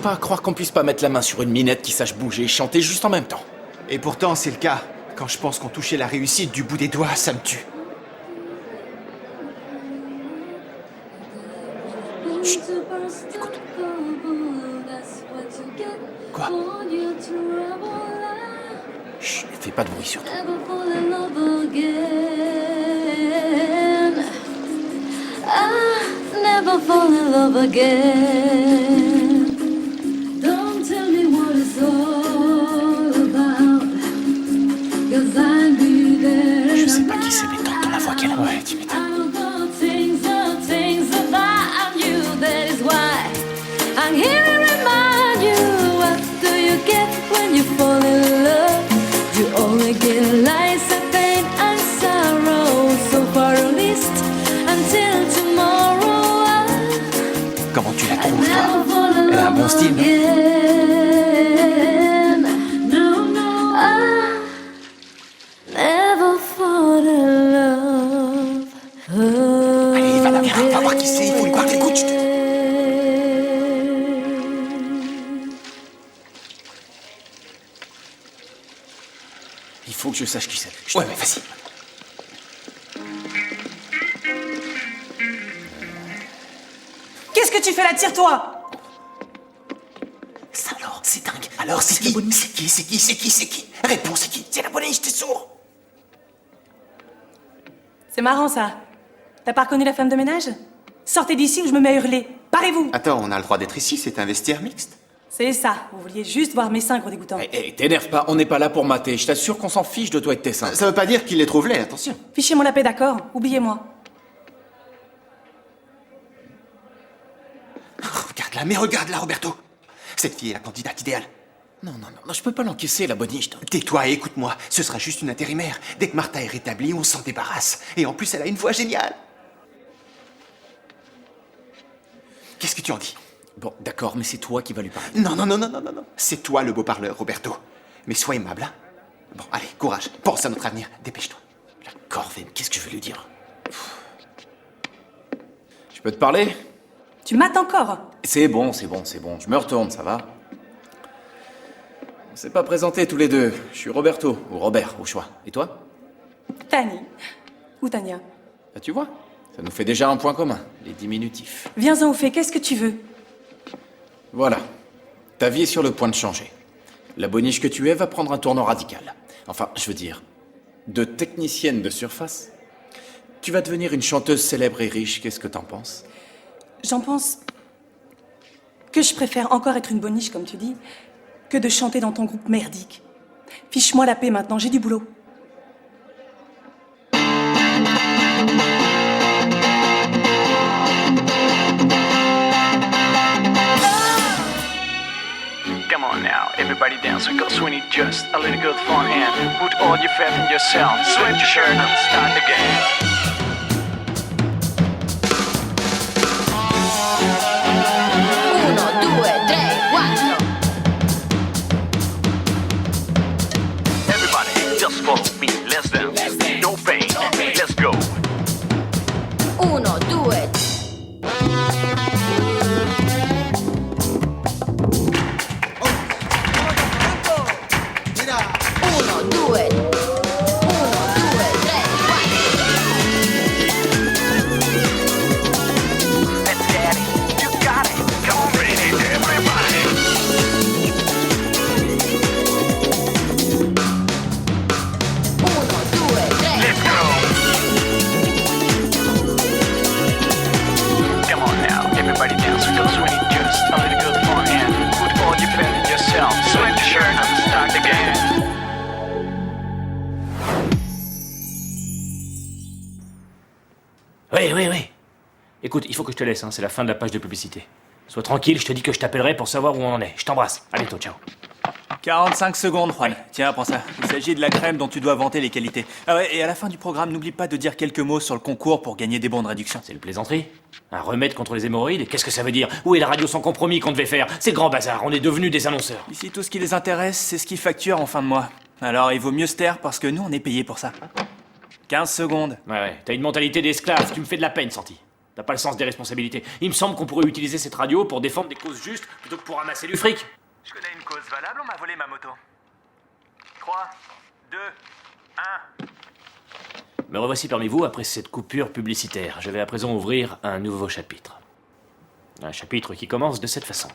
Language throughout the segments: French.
pas à croire qu'on puisse pas mettre la main sur une minette qui sache bouger et chanter juste en même temps. Et pourtant, c'est le cas. Quand je pense qu'on touchait la réussite du bout des doigts, ça me tue. Chut. Écoute. Quoi? Chut, fais pas de bruit surtout. Never fall in love again. Don't tell me what it's all about. 'Cause I'll be there. Je sais pas qui c'est, mais t'entends la voix qu'elle a. Ouais, tu m'étonnes. Things about you. That is why I'm here to remind you. What do you get when you fall in love? You only get lies and pain and sorrow. So far at least until tomorrow. Comment tu la trouves, toi? Elle a un bon style, non? Allez, va là, viens, on va voir qui c'est, il faut lui parler, écoute, je te... Il faut que je sache qui c'est. Ouais, mais vas-y. Qu'est-ce que tu fais là? Tire-toi! Ça alors, c'est dingue. Alors, c'est qui? C'est qui? Réponds, c'est qui? C'est la bonne, j'étais sourd. C'est marrant ça. T'as pas reconnu la femme de ménage? Sortez d'ici ou je me mets à hurler. Parez-vous! Attends, on a le droit d'être ici, c'est un vestiaire mixte. C'est ça. Vous vouliez juste voir mes seins, gros dégoûtant. T'énerve pas, on n'est pas là pour mater. Je t'assure qu'on s'en fiche de toi et de tes seins. Ça veut pas dire qu'il les trouve laids, attention. Fichez-moi la paix, d'accord? Oubliez-moi. Regarde-la, mais regarde-la, Roberto. Cette fille est la candidate idéale. Non, je peux pas l'encaisser, la boniche. Tais-toi et écoute-moi, ce sera juste une intérimaire. Dès que Martha est rétablie, on s'en débarrasse. Et en plus, elle a une voix géniale. Qu'est-ce que tu en dis? Bon, d'accord, mais c'est toi qui vas lui parler. Non. C'est toi le beau parleur, Roberto. Mais sois aimable, hein. Bon, allez, courage. Pense à notre avenir. Dépêche-toi. La corvée, mais qu'est-ce que je vais lui dire? Je peux te parler? Tu mates encore? C'est bon. Je me retourne, ça va? On s'est pas présentés tous les deux. Je suis Roberto, ou Robert, au choix. Et toi? Tani. Ou Tania. Bah, tu vois, ça nous fait déjà un point commun, les diminutifs. Viens-en au fait, qu'est-ce que tu veux? Voilà. Ta vie est sur le point de changer. La boniche que tu es va prendre un tournant radical. Enfin, je veux dire, de technicienne de surface, tu vas devenir une chanteuse célèbre et riche. Qu'est-ce que t'en penses? J'en pense que je préfère encore être une boniche, comme tu dis, que de chanter dans ton groupe merdique. Fiche-moi la paix maintenant, j'ai du boulot. Come on now, everybody dance because we need just a little good fun and put all your faith in yourself. Sweat your shirt and start the game. Everybody, just follow me. Let's dance. No pain. Let's go. 1, 2. Let's get it. You got it. Come on, ready, everybody. 1, 2, 3. Let's go. Come on now, everybody dance because we need just a little good fun and put all your faith in yourself. Sweat your shirt and start the game. Oui. Écoute, il faut que je te laisse, hein. C'est la fin de la page de publicité. Sois tranquille, je te dis que je t'appellerai pour savoir où on en est. Je t'embrasse. À bientôt, ciao. 45 secondes, Juan. Tiens, prends ça. Il s'agit de la crème dont tu dois vanter les qualités. Ah ouais, et à la fin du programme, n'oublie pas de dire quelques mots sur le concours pour gagner des bons de réduction. C'est une plaisanterie? Un remède contre les hémorroïdes? Qu'est-ce que ça veut dire? Où est la radio sans compromis qu'on devait faire? C'est le grand bazar, on est devenus des annonceurs. Ici, tout ce qui les intéresse, c'est ce qu'ils facturent en fin de mois. Alors, il vaut mieux se taire parce que nous, on est payés pour ça. 15 secondes. Ouais, t'as une mentalité d'esclave, tu me fais de la peine, Santi. T'as pas le sens des responsabilités. Il me semble qu'on pourrait utiliser cette radio pour défendre des causes justes plutôt que pour ramasser du fric. Je connais une cause valable, on m'a volé ma moto. 3, 2, 1. Me revoici parmi vous après cette coupure publicitaire. Je vais à présent ouvrir un nouveau chapitre. Un chapitre qui commence de cette façon.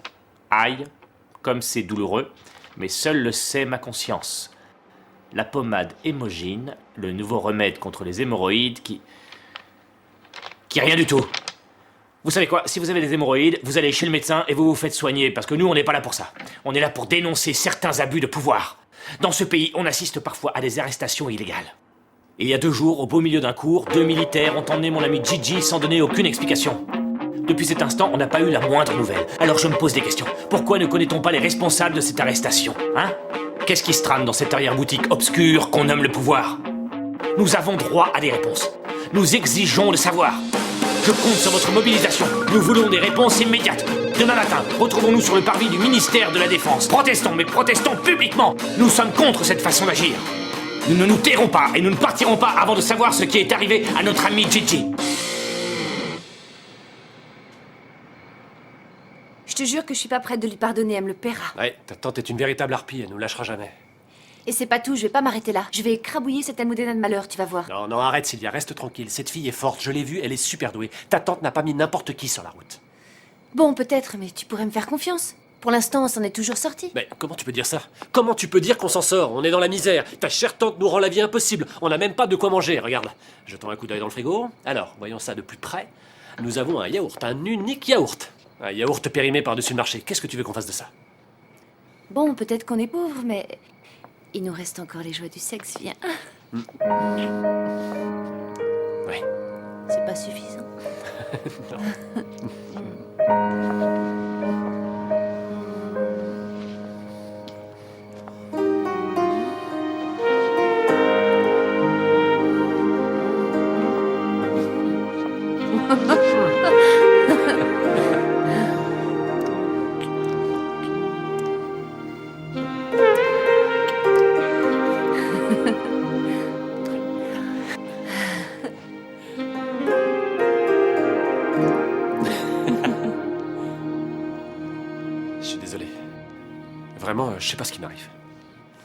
Aïe, comme c'est douloureux, mais seul le sait ma conscience. La pommade Hémogine, le nouveau remède contre les hémorroïdes qui rien du tout. Vous savez quoi, si vous avez des hémorroïdes, vous allez chez le médecin et vous vous faites soigner, parce que nous, on n'est pas là pour ça. On est là pour dénoncer certains abus de pouvoir. Dans ce pays, on assiste parfois à des arrestations illégales. Il y a 2 jours, au beau milieu d'un cours, 2 militaires ont emmené mon ami Gigi sans donner aucune explication. Depuis cet instant, on n'a pas eu la moindre nouvelle. Alors je me pose des questions. Pourquoi ne connaît-on pas les responsables de cette arrestation, hein? Qu'est-ce qui se trame dans cette arrière-boutique obscure qu'on nomme le pouvoir? Nous avons droit à des réponses. Nous exigeons de savoir. Je compte sur votre mobilisation. Nous voulons des réponses immédiates. Demain matin, retrouvons-nous sur le parvis du ministère de la Défense. Protestons, mais protestons publiquement. Nous sommes contre cette façon d'agir. Nous ne nous tairons pas et nous ne partirons pas avant de savoir ce qui est arrivé à notre ami Gigi. Je te jure que je suis pas prête de lui pardonner, elle me le paiera. Ouais, ta tante est une véritable harpie, elle nous lâchera jamais. Et c'est pas tout, je vais pas m'arrêter là. Je vais écrabouiller cette Almudena de malheur, tu vas voir. Non, non, arrête Sylvia, reste tranquille. Cette fille est forte, je l'ai vue, elle est super douée. Ta tante n'a pas mis n'importe qui sur la route. Bon, peut-être, mais tu pourrais me faire confiance. Pour l'instant, on s'en est toujours sorti. Mais comment tu peux dire ça? Comment tu peux dire qu'on s'en sort? On est dans la misère. Ta chère tante nous rend la vie impossible. On n'a même pas de quoi manger, regarde. Jetons un coup d'œil dans le frigo. Alors, voyons ça de plus près. Nous avons un yaourt, un unique yaourt. Un yaourt périmé par-dessus le marché. Qu'est-ce que tu veux qu'on fasse de ça? Bon, peut-être qu'on est pauvre, mais il nous reste encore les joies du sexe, viens. Oui. C'est pas suffisant. Je suis désolé. Vraiment, je sais pas ce qui m'arrive.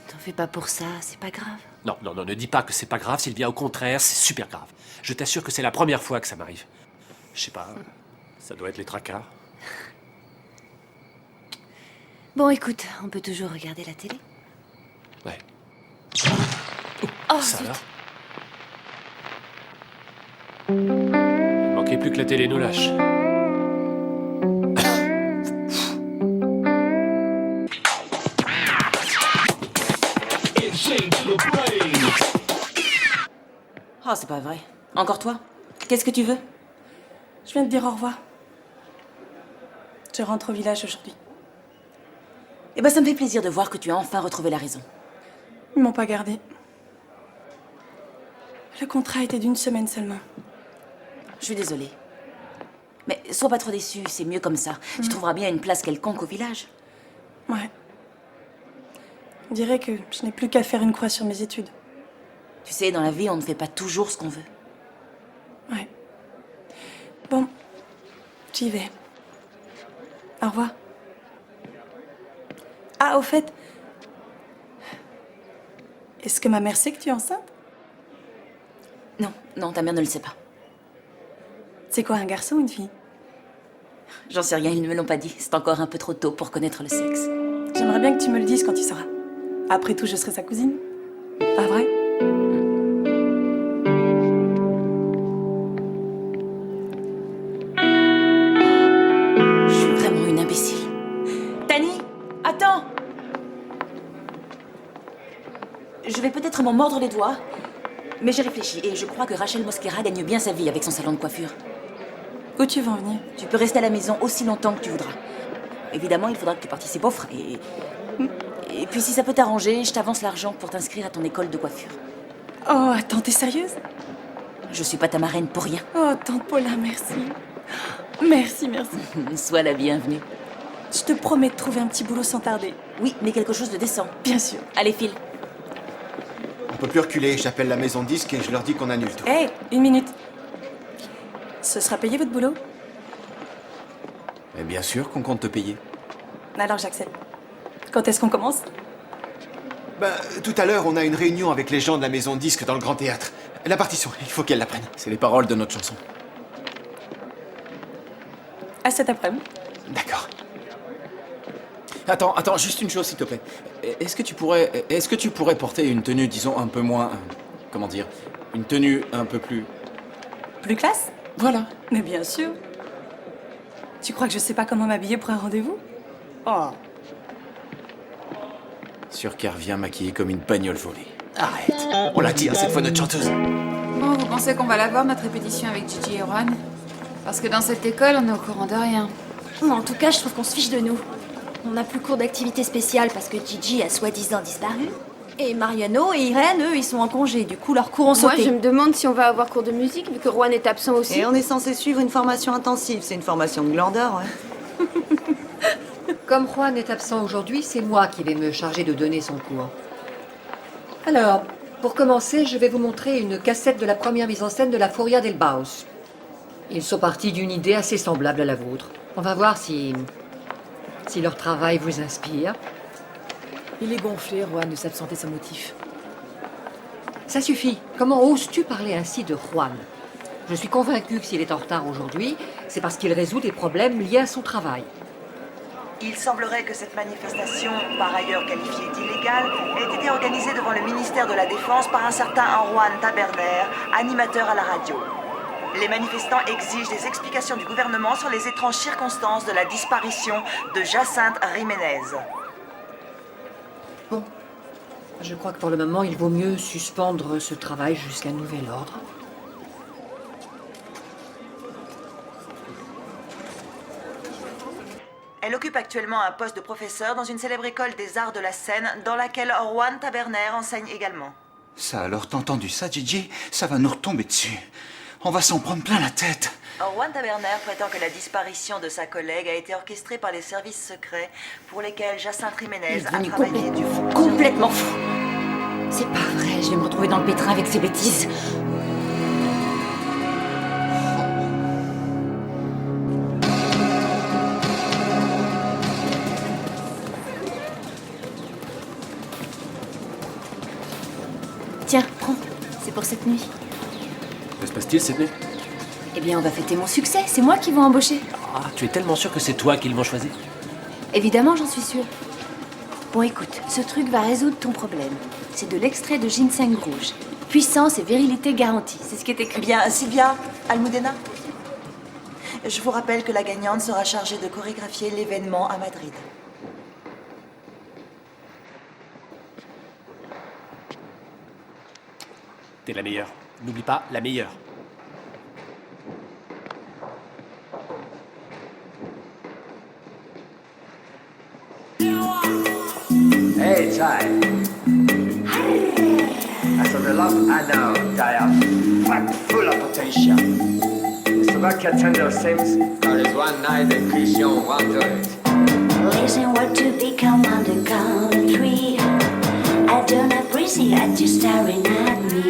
T'en fais pas pour ça, c'est pas grave. Non, non, non, ne dis pas que c'est pas grave, Sylvia. Au contraire, c'est super grave. Je t'assure que c'est la première fois que ça m'arrive. Je sais pas, ça doit être les tracas. Bon, écoute, on peut toujours regarder la télé. Ouais. Oh, Ça zut. alors? Il manquait plus que la télé nous lâche. Oh, c'est pas vrai. Encore toi? Qu'est-ce que tu veux? Je viens de dire au revoir. Je rentre au village aujourd'hui. Eh ben, ça me fait plaisir de voir que tu as enfin retrouvé la raison. Ils m'ont pas gardé. Le contrat était d'1 semaine seulement. Je suis désolée. Mais sois pas trop déçue, c'est mieux comme ça. Tu trouveras bien une place quelconque au village. Ouais. On dirait que je n'ai plus qu'à faire une croix sur mes études. Tu sais, dans la vie, on ne fait pas toujours ce qu'on veut. Ouais. Bon, j'y vais. Au revoir. Ah, au fait, est-ce que ma mère sait que tu es enceinte? Non, non, ta mère ne le sait pas. C'est quoi, un garçon ou une fille? J'en sais rien, ils ne me l'ont pas dit. C'est encore un peu trop tôt pour connaître le sexe. J'aimerais bien que tu me le dises quand tu sauras. Après tout, je serai sa cousine. Pas vrai? Je suis vraiment une imbécile. Tani, attends! Je vais peut-être m'en mordre les doigts, mais j'ai réfléchi et je crois que Rachel Mosquera gagne bien sa vie avec son salon de coiffure. Où tu veux en venir? Tu peux rester à la maison aussi longtemps que tu voudras. Évidemment, il faudra que tu participes aux frais. Et puis si ça peut t'arranger, je t'avance l'argent pour t'inscrire à ton école de coiffure. Oh, attends, t'es sérieuse? Je suis pas ta marraine pour rien. Oh, tante Paula, merci. Merci, merci. Sois la bienvenue. Je te promets de trouver un petit boulot sans tarder. Oui, mais quelque chose de décent. Bien sûr. Allez, file. On peut plus reculer, j'appelle la maison de disque et je leur dis qu'on annule tout. Hé, 1 minute. Ce sera payé votre boulot? Et bien sûr qu'on compte te payer. Alors j'accepte. Quand est-ce qu'on commence? Tout à l'heure, on a une réunion avec les gens de la maison de disques dans le Grand Théâtre. La partition, il faut qu'elle la prenne. C'est les paroles de notre chanson. À cet après-midi. D'accord. Attends, juste une chose, s'il te plaît. Est-ce que tu pourrais porter une tenue, disons, un peu moins... comment dire? Une tenue un peu plus... Plus classe? Voilà. Mais bien sûr. Tu crois que je sais pas comment m'habiller pour un rendez-vous? Oh. Sûr qu'elle revient maquillée comme une bagnole volée. Arrête. On l'a dit, hein, cette fois, notre chanteuse. Bon, vous pensez qu'on va la voir, notre répétition avec Gigi et Juan? Parce que dans cette école, on est au courant de rien. En tout cas, je trouve qu'on se fiche de nous. On n'a plus cours d'activité spéciale parce que Gigi a soi-disant disparu. Et Mariano et Irène, eux, ils sont en congé. Du coup, leurs cours ont sauté. Moi, je me demande si on va avoir cours de musique vu que Juan est absent aussi. Et on est censé suivre une formation intensive. C'est une formation de glandeur, ouais. Comme Juan est absent aujourd'hui, c'est moi qui vais me charger de donner son cours. Alors, pour commencer, je vais vous montrer une cassette de la première mise en scène de la Furia del Baus. Ils sont partis d'une idée assez semblable à la vôtre. On va voir si leur travail vous inspire. Il est gonflé, Juan, de s'absenter sans motif. Ça suffit. Comment oses-tu parler ainsi de Juan? Je suis convaincue que s'il est en retard aujourd'hui, c'est parce qu'il résout des problèmes liés à son travail. Il semblerait que cette manifestation, par ailleurs qualifiée d'illégale, ait été organisée devant le ministère de la Défense par un certain Juan Taberner, animateur à la radio. Les manifestants exigent des explications du gouvernement sur les étranges circonstances de la disparition de Jacinthe Jiménez. Bon. Je crois que pour le moment, il vaut mieux suspendre ce travail jusqu'à nouvel ordre. Elle occupe actuellement un poste de professeur dans une célèbre école des arts de la scène dans laquelle Juan Taberner enseigne également. Ça alors, t'as entendu ça, Gigi? Ça va nous retomber dessus. On va s'en prendre plein la tête. Juan Taberner prétend que la disparition de sa collègue a été orchestrée par les services secrets pour lesquels Jacinthe Jiménez a travaillé du fond. Complètement fou. C'est pas vrai, je vais me retrouver dans le pétrin avec ces bêtises. Tiens, prends. C'est pour cette nuit. Que se passe-t-il cette nuit? Eh bien, on va fêter mon succès. C'est moi qui vais embaucher. Ah, tu es tellement sûr que c'est toi qu'ils vont choisir? Évidemment, j'en suis sûre. Bon, écoute, ce truc va résoudre ton problème. C'est de l'extrait de ginseng rouge. Puissance et virilité garantie. C'est ce qui est écrit. Eh bien, Sylvia, Almudena, je vous rappelle que la gagnante sera chargée de chorégraphier l'événement à Madrid. T'es la meilleure. N'oublie pas, la meilleure. Hey, Ty. I saw the love I know, Ty, full of potential. So that can tender things. There is one night that Christian won't do it. Listen what to become on the count of three. I don't appreciate you staring at me.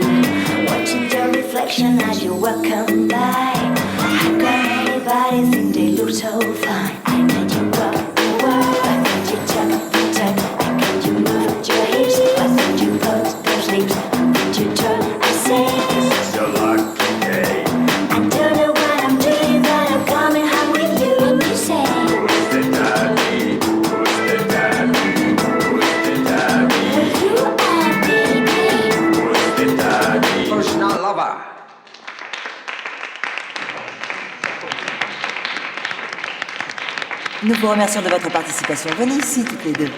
Watching your reflection as you welcome by. How can anybody think they look so fine? I can you walk the world, I can you talk the talk, I can you move your hips, I can you close those lips, I can you turn, I say this is your lucky day. I don't know what I'm doing, but I'm coming home with you. And you say, who's the daddy? Who's the daddy? Who's the daddy? Where you at, baby? Who's the daddy? Personal lover. Nous vous remercions de votre participation. Venez ici, toutes les deux.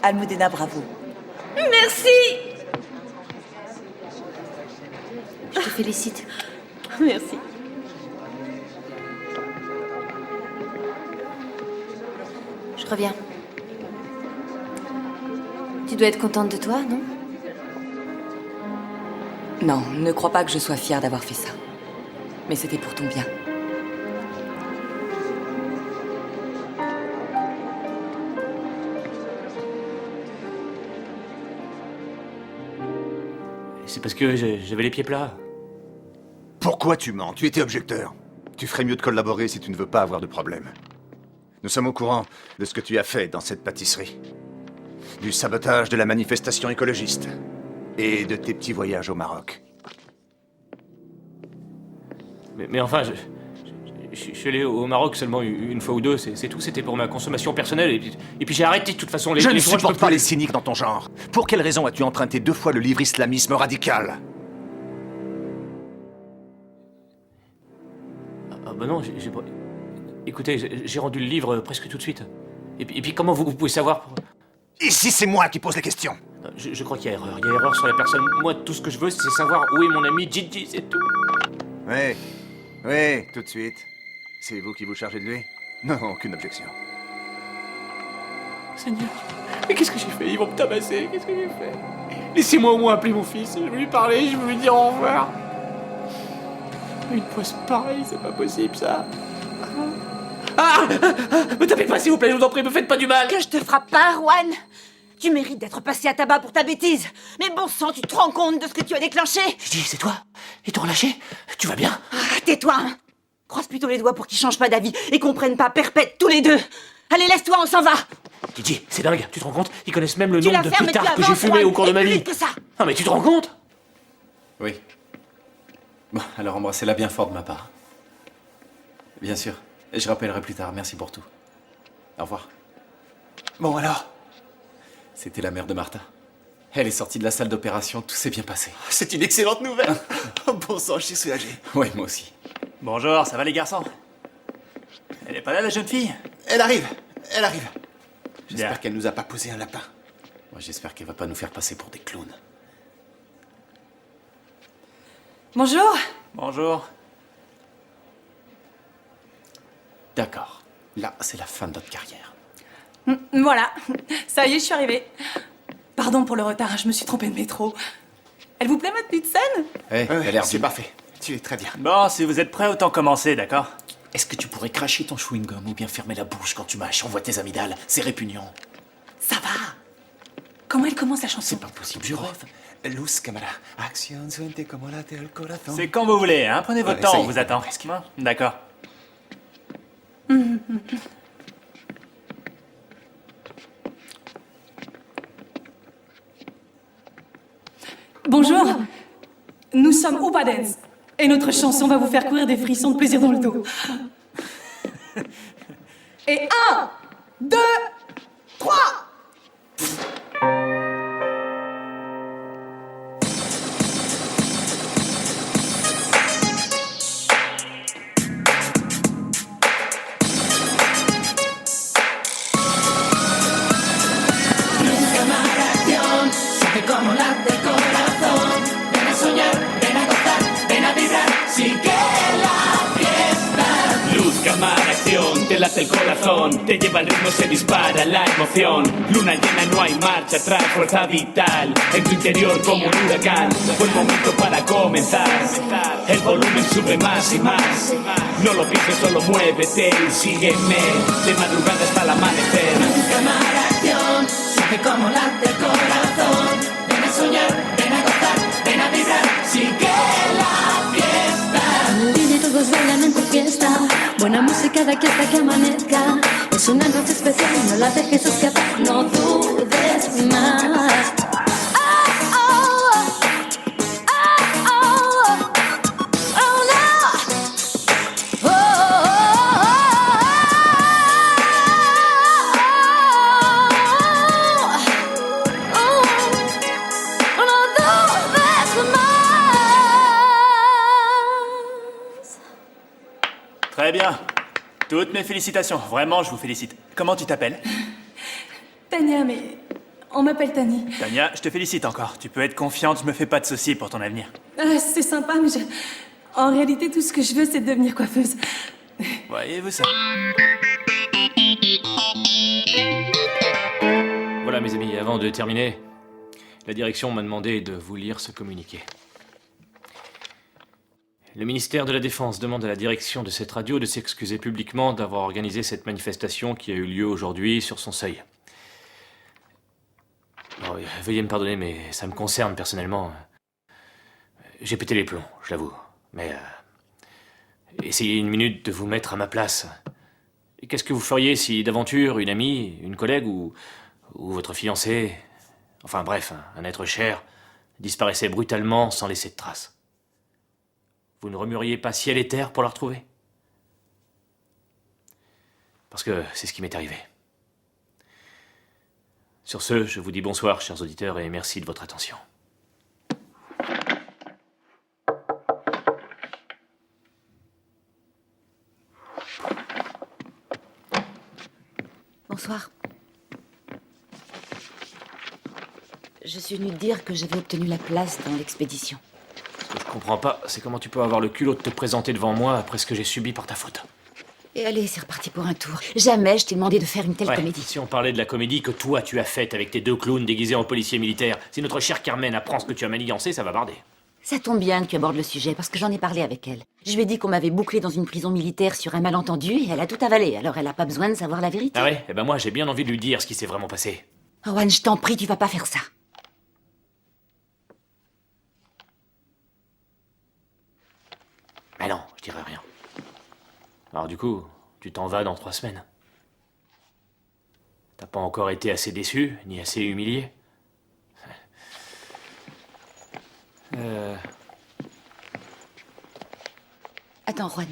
Almudena, bravo. Merci. Je te félicite. Merci. Je reviens. Tu dois être contente de toi, non? Non, ne crois pas que je sois fière d'avoir fait ça. Mais c'était pour ton bien. C'est parce que j'avais les pieds plats. Pourquoi tu mens? Tu étais objecteur. Tu ferais mieux de collaborer si tu ne veux pas avoir de problème. Nous sommes au courant de ce que tu as fait dans cette pâtisserie. Du sabotage de la manifestation écologiste. Et de tes petits voyages au Maroc. Mais enfin, je suis allé au Maroc seulement une fois ou deux, c'est tout, c'était pour ma consommation personnelle, et puis j'ai arrêté de toute façon les... Je ne les supporte pas les cyniques dans ton genre. Pour quelle raison as-tu emprunté 2 fois le livre Islamisme radical? Ah bah non, j'ai pas... Écoutez, j'ai rendu le livre presque tout de suite. Et puis comment vous pouvez savoir... Ici, c'est moi qui pose les questions. Je crois qu'il y a erreur. Il y a erreur sur la personne. Moi, tout ce que je veux, c'est savoir où est mon ami Gigi, c'est tout. Oui, tout de suite. C'est vous qui vous chargez de lui? Non, aucune objection. Seigneur, mais qu'est-ce que j'ai fait? Ils vont me tabasser, qu'est-ce que j'ai fait? Laissez-moi au moins appeler mon fils, je veux lui parler, je veux lui dire au revoir. Une poisse pareille, c'est pas possible, ça. Me tapez pas, s'il vous plaît, je vous en prie, me faites pas du mal. Que je te frappe pas, Juan. Tu mérites d'être passé à tabac pour ta bêtise. Mais bon sang, tu te rends compte de ce que tu as déclenché? Gigi, c'est toi? Ils t'ont relâché? Tu vas bien? Tais-toi, hein. Croise plutôt les doigts pour qu'ils changent pas d'avis et qu'on prenne pas perpète tous les deux. Allez, laisse-toi, on s'en va. Gigi, c'est dingue, tu te rends compte? Ils connaissent même le Tu nombre la de fermes et tu pétards que avances, j'ai fumé Juan, au cours de et ma plus vie. vite que ça. Ah, mais tu te rends compte? Oui. Bon, alors embrassez-la bien fort de ma part. Bien sûr. Et je rappellerai plus tard. Merci pour tout. Au revoir. Bon alors? C'était la mère de Martha. Elle est sortie de la salle d'opération, tout s'est bien passé. C'est une excellente nouvelle. Bon sang, je suis soulagé. Ouais, moi aussi. Bonjour, ça va les garçons? Elle est pas là, la jeune fille? Elle arrive. J'espère qu'elle nous a pas posé un lapin. Moi, j'espère qu'elle va pas nous faire passer pour des clowns. Bonjour. Bonjour. D'accord. Là, c'est la fin de notre carrière. Voilà, ça y est, je suis arrivée. Pardon pour le retard, je me suis trompée de métro. Elle vous plaît, ma petite scène? Elle a l'air c'est bien. parfait. Tu es très bien. Bon, si vous êtes prêts, autant commencer, d'accord? Est-ce que tu pourrais cracher ton chewing-gum ou bien fermer la bouche quand tu mâches? On voit tes amygdales, c'est répugnant. Ça va. Comment elle commence la chanson? C'est pas possible, je rêve. Luz, cámara. Acción, suente como late el corazón. C'est quand vous voulez, hein? Prenez votre Ouais, temps, ça y on est, vous attend. presque. Hein? D'accord. Bonjour. Nous sommes Oupa Dance. Et notre chanson va vous faire courir des frissons de plaisir dans le dos. Et 1, 2, 3. Siente como late el corazón. Ven a soñar, ven a gozar, ven a vibrar. Sigue la fiesta. Luz, cámara, acción, te late el corazón. Te lleva el ritmo, se dispara la emoción. Luna llena, no hay marcha atrás, fuerza vital. En tu interior como un huracán. Buen momento para comenzar. El volumen sube más y más. No lo pienses, solo muévete y sígueme. De madrugada hasta el amanecer. Luz, cámara, acción. Siente como late el corazón. Ven a soñar, ven a gozar, ven a vibrar. Sigue la fiesta. Y todos bailan en tu fiesta. Buena música de aquí hasta que amanezca. Es una noche especial, no la dejes escapar. No dudes más. Très bien. Toutes mes félicitations. Vraiment, je vous félicite. Comment tu t'appelles? Tania, mais on m'appelle Tani. Tania, je te félicite encore. Tu peux être confiante, je me fais pas de soucis pour ton avenir. C'est sympa, mais en réalité, tout ce que je veux, c'est devenir coiffeuse. Voyez-vous ça? Voilà, mes amis, avant de terminer, la direction m'a demandé de vous lire ce communiqué. Le ministère de la Défense demande à la direction de cette radio de s'excuser publiquement d'avoir organisé cette manifestation qui a eu lieu aujourd'hui sur son seuil. Bon, veuillez me pardonner, mais ça me concerne personnellement. J'ai pété les plombs, je l'avoue. Mais essayez une minute de vous mettre à ma place. Et qu'est-ce que vous feriez si, d'aventure, une amie, une collègue ou votre fiancé, enfin bref, un être cher, disparaissait brutalement sans laisser de traces? Vous ne remueriez pas ciel et terre pour la retrouver? Parce que c'est ce qui m'est arrivé. Sur ce, je vous dis bonsoir, chers auditeurs, et merci de votre attention. Bonsoir. Je suis venue te dire que j'avais obtenu la place dans l'expédition. Ce que je comprends pas, c'est comment tu peux avoir le culot de te présenter devant moi après ce que j'ai subi par ta faute. Et allez, c'est reparti pour un tour. Jamais je t'ai demandé de faire une telle comédie. Si on parlait de la comédie que toi tu as faite avec tes 2 clowns déguisés en policiers militaires, si notre chère Carmen apprend ce que tu as manigancé, ça va barder. Ça tombe bien que tu abordes le sujet, parce que j'en ai parlé avec elle. Je lui ai dit qu'on m'avait bouclé dans une prison militaire sur un malentendu, et elle a tout avalé, alors elle a pas besoin de savoir la vérité. Ah ouais? Eh ben moi j'ai bien envie de lui dire ce qui s'est vraiment passé. Rowan, je t'en prie, tu vas pas faire ça. Mais non, je dirai rien. Alors du coup, tu t'en vas dans 3 semaines. T'as pas encore été assez déçu, ni assez humilié? Attends, Juan.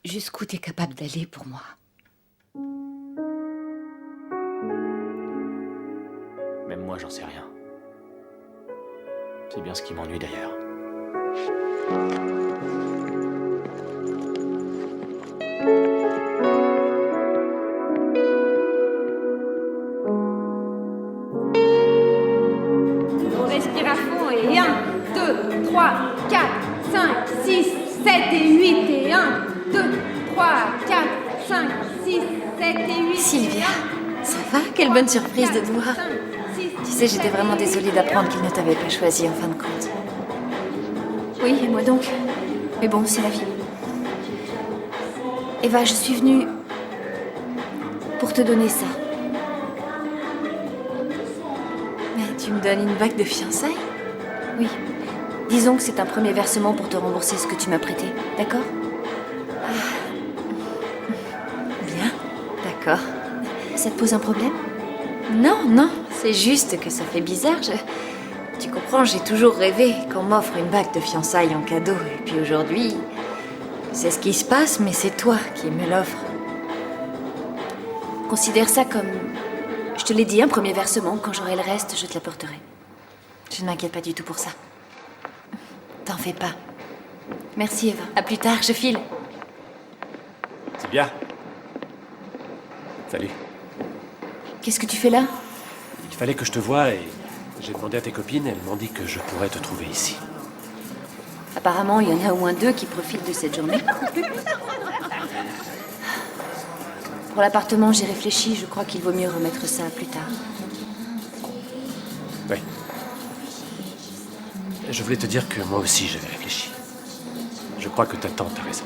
Jusqu'où t'es capable d'aller pour moi? Même moi, j'en sais rien. C'est bien ce qui m'ennuie d'ailleurs. On respire à fond et 1, 2, 3, 4, 5, 6, 7 et 8 et 1, 2, 3, 4, 5, 6, 7 et 8. Sylvia, ça va? Quelle bonne surprise de te voir. Tu sais, j'étais vraiment désolée d'apprendre qu'il ne t'avait pas choisi en fin de compte. Oui, et moi donc. Mais bon, c'est la vie. Eva, je suis venue pour te donner ça. Mais tu me donnes une bague de fiançailles? Oui. Disons que c'est un premier versement pour te rembourser ce que tu m'as prêté, d'accord? Bien, d'accord. Ça te pose un problème? Non, non, c'est juste que ça fait bizarre. Tu comprends, j'ai toujours rêvé qu'on m'offre une bague de fiançailles en cadeau. Et puis aujourd'hui, c'est ce qui se passe, mais c'est toi qui me l'offres. Considère ça comme, je te l'ai dit, un premier versement. Quand j'aurai le reste, je te l'apporterai. Je ne m'inquiète pas du tout pour ça. T'en fais pas. Merci Eva. À plus tard, je file. Sylvia. Salut. Qu'est-ce que tu fais là? Il fallait que je te voie et j'ai demandé à tes copines, elles m'ont dit que je pourrais te trouver ici. Apparemment, il y en a au moins 2 qui profitent de cette journée. Pour l'appartement, j'ai réfléchi. Je crois qu'il vaut mieux remettre ça plus tard. Oui. Je voulais te dire que moi aussi, j'avais réfléchi. Je crois que ta tante a raison.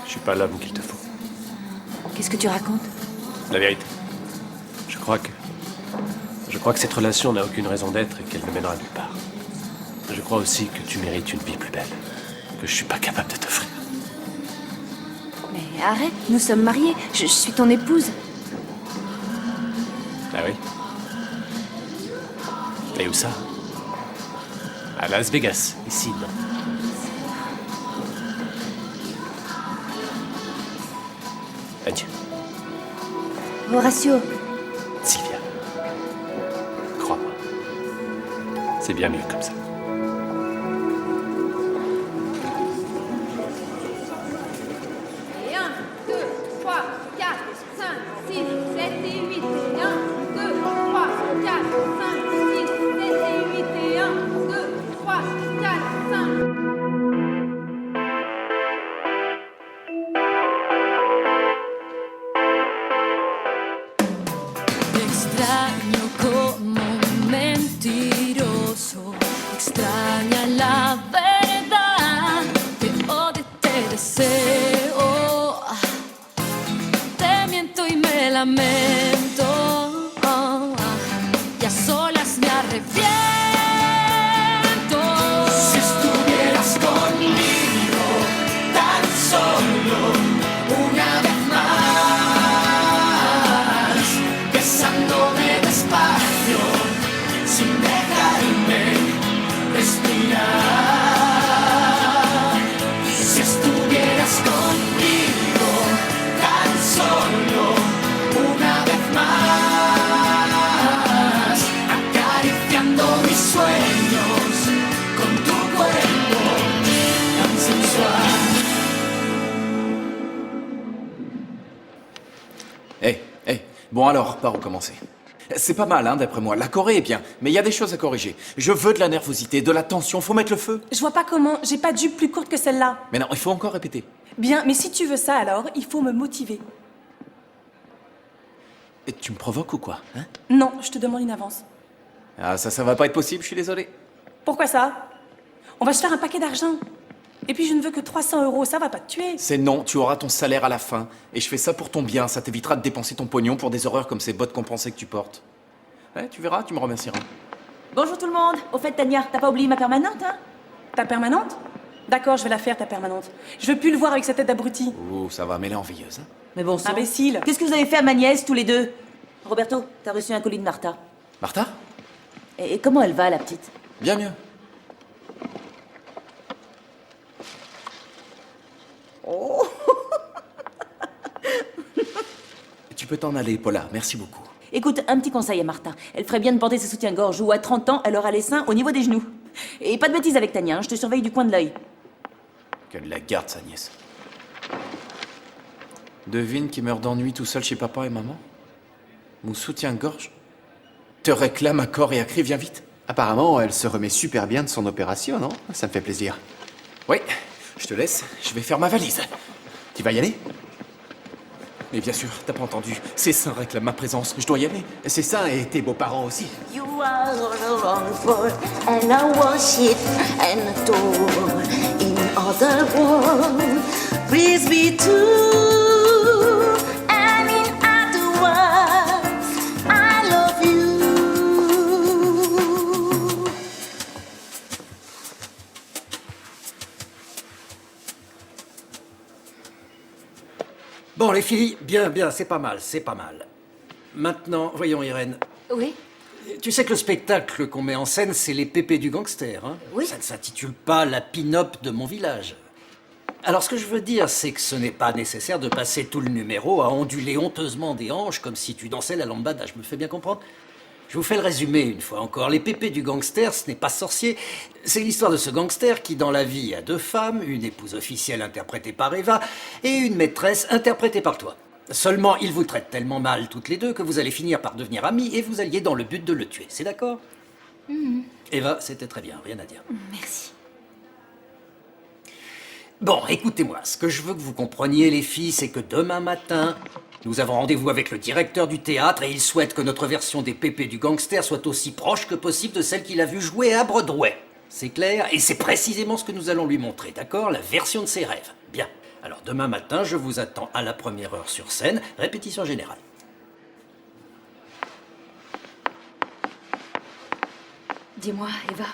Je suis pas l'homme qu'il te faut. Qu'est-ce que tu racontes? La vérité. Je crois que cette relation n'a aucune raison d'être et qu'elle ne mènera nulle part. Je crois aussi que tu mérites une vie plus belle, que je suis pas capable de t'offrir. Mais arrête, nous sommes mariés. Je suis ton épouse. Ah oui? Et où ça? À Las Vegas, ici, non? Adieu. Horacio. Sylvia. Crois-moi. C'est bien mieux comme ça. Et 1, 2, 3, 4, 5, 6, 7 et 8 et 1, 2, 3, 4, 5, 6, 7 et 8 et 1, 2, 3, 4, 5. Extraño como un mentiroso, extraña la verdad, te odio y te deseo, te miento y me lamento, y y a solas me arrepiento. Si estuvieras conmigo tan solo una vez más, besándome despacio, sin dejarme respirar. Si estuvieras conmigo tan solo una vez más, acariciando mis sueños con tu cuerpo tan sensual. Bon alors, par où commencer? C'est pas mal, hein, d'après moi. La Corée est bien, mais il y a des choses à corriger. Je veux de la nervosité, de la tension, faut mettre le feu. Je vois pas comment, j'ai pas de jupe plus courte que celle-là. Mais non, il faut encore répéter. Bien, mais si tu veux ça alors, il faut me motiver. Et tu me provoques ou quoi, hein? Non, je te demande une avance. Ah, ça va pas être possible, je suis désolé. Pourquoi ça? On va se faire un paquet d'argent. Et puis je ne veux que 300 €, ça va pas te tuer. C'est non, tu auras ton salaire à la fin. Et je fais ça pour ton bien, ça t'évitera de dépenser ton pognon pour des horreurs comme ces bottes compensées que tu portes. Ouais, tu verras, tu me remercieras. Bonjour tout le monde. Au fait, Tania, t'as pas oublié ma permanente, hein? Ta permanente? D'accord, je vais la faire, ta permanente. Je veux plus le voir avec sa tête d'abruti. Ouh, ça va, mais elle est envieuse, hein? Mais bon sang. Imbécile. Qu'est-ce que vous avez fait à ma nièce, tous les deux? Roberto, t'as reçu un colis de Martha. Martha? Et comment elle va, la petite? Bien mieux. Oh. Tu peux t'en aller, Paula, merci beaucoup. Écoute, un petit conseil à Martha. Elle ferait bien de porter ses soutiens-gorge ou à 30 ans, elle aura les seins au niveau des genoux. Et pas de bêtises avec Tania, hein, je te surveille du coin de l'œil. Qu'elle la garde, sa nièce. Devine qui meurt d'ennui tout seul chez papa et maman? Mon soutien-gorge te réclame à corps et à cri, viens vite. Apparemment, elle se remet super bien de son opération, non? Ça me fait plaisir. Oui, je te laisse, je vais faire ma valise. Tu vas y aller? Mais bien sûr, t'as pas entendu. Ces seins réclament ma présence, je dois y aller. Ces seins et tes beaux-parents aussi. You are all around for, and I worship and adore. In other words, please be true. And in other words, I love you. Bon, les filles, bien, c'est pas mal, c'est pas mal. Maintenant, voyons, Irène. Oui? Tu sais que le spectacle qu'on met en scène, c'est les pépés du gangster, hein? Oui. Ça ne s'intitule pas la pin-up de mon village. Alors, ce que je veux dire, c'est que ce n'est pas nécessaire de passer tout le numéro à onduler honteusement des hanches comme si tu dansais la lambada, je me fais bien comprendre? Je vous fais le résumé une fois encore. Les pépés du gangster, ce n'est pas sorcier. C'est l'histoire de ce gangster qui, dans la vie, a 2 femmes, une épouse officielle interprétée par Eva et une maîtresse interprétée par toi. Seulement, il vous traite tellement mal toutes les deux que vous allez finir par devenir amis et vous alliez dans le but de le tuer. C'est d'accord? Eva, c'était très bien, rien à dire. Merci. Bon, écoutez-moi, ce que je veux que vous compreniez, les filles, c'est que demain matin, nous avons rendez-vous avec le directeur du théâtre et il souhaite que notre version des pépés du gangster soit aussi proche que possible de celle qu'il a vue jouer à Broadway. C'est clair? Et c'est précisément ce que nous allons lui montrer, d'accord? La version de ses rêves. Bien. Alors demain matin, je vous attends à la première heure sur scène, répétition générale. Dis-moi, Eva,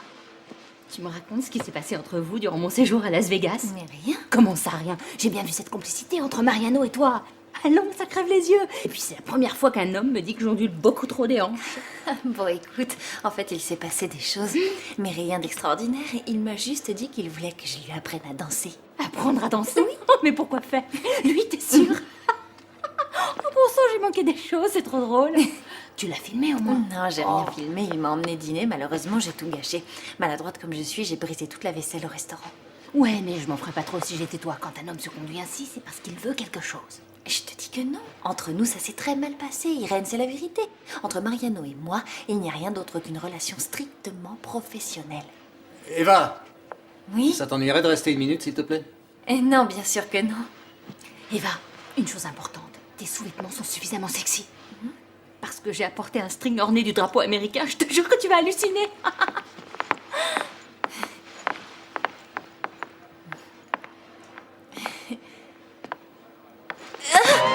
tu me racontes ce qui s'est passé entre vous durant mon séjour à Las Vegas? Mais rien. Comment ça, rien? J'ai bien vu cette complicité entre Mariano et toi. Allons, ça crève les yeux. Et puis c'est la première fois qu'un homme me dit que j'ondule beaucoup trop des hanches. Bon, écoute, en fait, il s'est passé des choses, mais rien d'extraordinaire. Il m'a juste dit qu'il voulait que je lui apprenne à danser. Apprendre à danser? Oui. Mais pourquoi faire? Lui, t'es sûre? Oh bon sang, j'ai manqué des choses, c'est trop drôle. Tu l'as filmé au moins? Non, j'ai rien filmé. Il m'a emmené dîner. Malheureusement, j'ai tout gâché. Maladroite comme je suis, j'ai brisé toute la vaisselle au restaurant. Ouais, mais je m'en ferais pas trop si j'étais toi. Quand un homme se conduit ainsi, c'est parce qu'il veut quelque chose. Je te dis que non. Entre nous, ça s'est très mal passé. Irène, c'est la vérité. Entre Mariano et moi, il n'y a rien d'autre qu'une relation strictement professionnelle. Eva! Oui? Ça t'ennuierait de rester 1 minute, s'il te plaît? Non, bien sûr que non. Eva, une chose importante. Tes sous-vêtements sont suffisamment sexy. Parce que j'ai apporté un string orné du drapeau américain, je te jure que tu vas halluciner.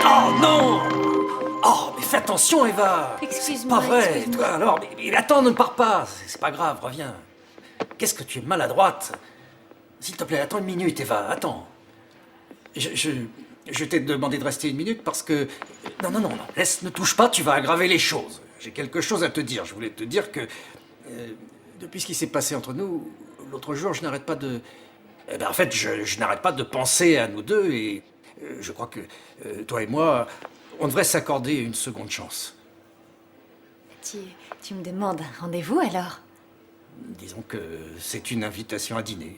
Oh non! Oh, mais fais attention, Eva. Excuse-moi, Pas vrai. excuse-moi. Toi, alors, mais attends, ne pars pas. C'est pas grave, reviens. Qu'est-ce que tu es maladroite. S'il te plaît, attends une minute, Eva, attends. Je t'ai demandé de rester une minute parce que... Non, laisse, ne touche pas, tu vas aggraver les choses. J'ai quelque chose à te dire. Je voulais te dire que... depuis ce qui s'est passé entre nous, l'autre jour, je n'arrête pas de... en fait, je n'arrête pas de penser à nous deux et je crois que toi et moi, on devrait s'accorder une seconde chance. Tu me demandes un rendez-vous alors? Disons que c'est une invitation à dîner.